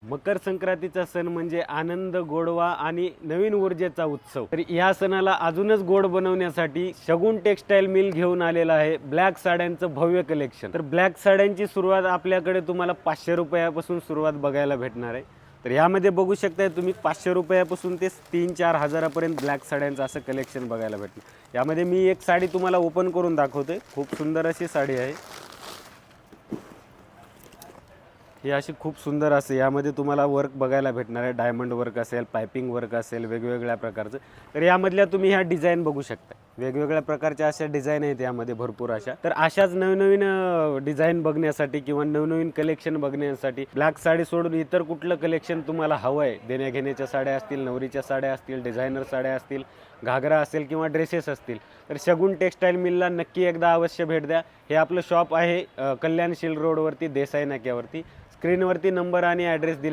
मकर संक्रांतीचा सण म्हणजे आनंद, गोडवा आणि नवीन ऊर्जेचा उत्सव। तर या सणाला अजूनच गोड बनवण्यासाठी शगुन टेक्सटाईल मिल घेऊन आलेला आहे ब्लॅक साड्यांचं भव्य कलेक्शन। तर ब्लॅक साड्यांची सुरुवात आपल्याकडे तुम्हाला 500 रुपयापासून सुरुवात बघायला भेटणार आहे। तर यामध्ये बघू शकता तुम्ही 500 रुपयापासून ते 3-4 हजारापर्यंत ब्लॅक साड्यांचं असं कलेक्शन बघायला भेटणार। यामध्ये मी एक साडी तुम्हाला ओपन करून दाखवतोय। खूप सुंदर अशी साडी आहे ही, अशी खूप सुंदर असे यामध्ये तुम्हाला वर्क बघायला भेटणार आहे। डायमंड वर्क असेल, पाइपिंग वर्क असेल, वेगवेगळ्या प्रकारचं। तर यामधल्या तुम्ही ह्या डिझाइन बघू शकता, वेगवेगळ्या प्रकारच्या अशा डिझाइन आहेत यामध्ये भरपूर अशा। तर अशाच नवीन डिझाइन बघण्यासाठी किंवा नवीन कलेक्शन बघण्यासाठी ब्लॅक साडी सोडून इतर कुठलं कलेक्शन तुम्हाला हवं आहे, देण्या घेण्याच्या साड्या असतील, नवरीच्या साड्या असतील, डिझायनर साड्या असतील, घागरा असेल किंवा ड्रेसेस असतील, तर शगुन टेक्सटाईल मिलला नक्की एकदा अवश्य भेट द्या। हे आपलं शॉप आहे कल्याणशील रोडवरती, देसाई नाक्यावरती। स्क्रीनवरती नंबर आणि ॲड्रेस दिले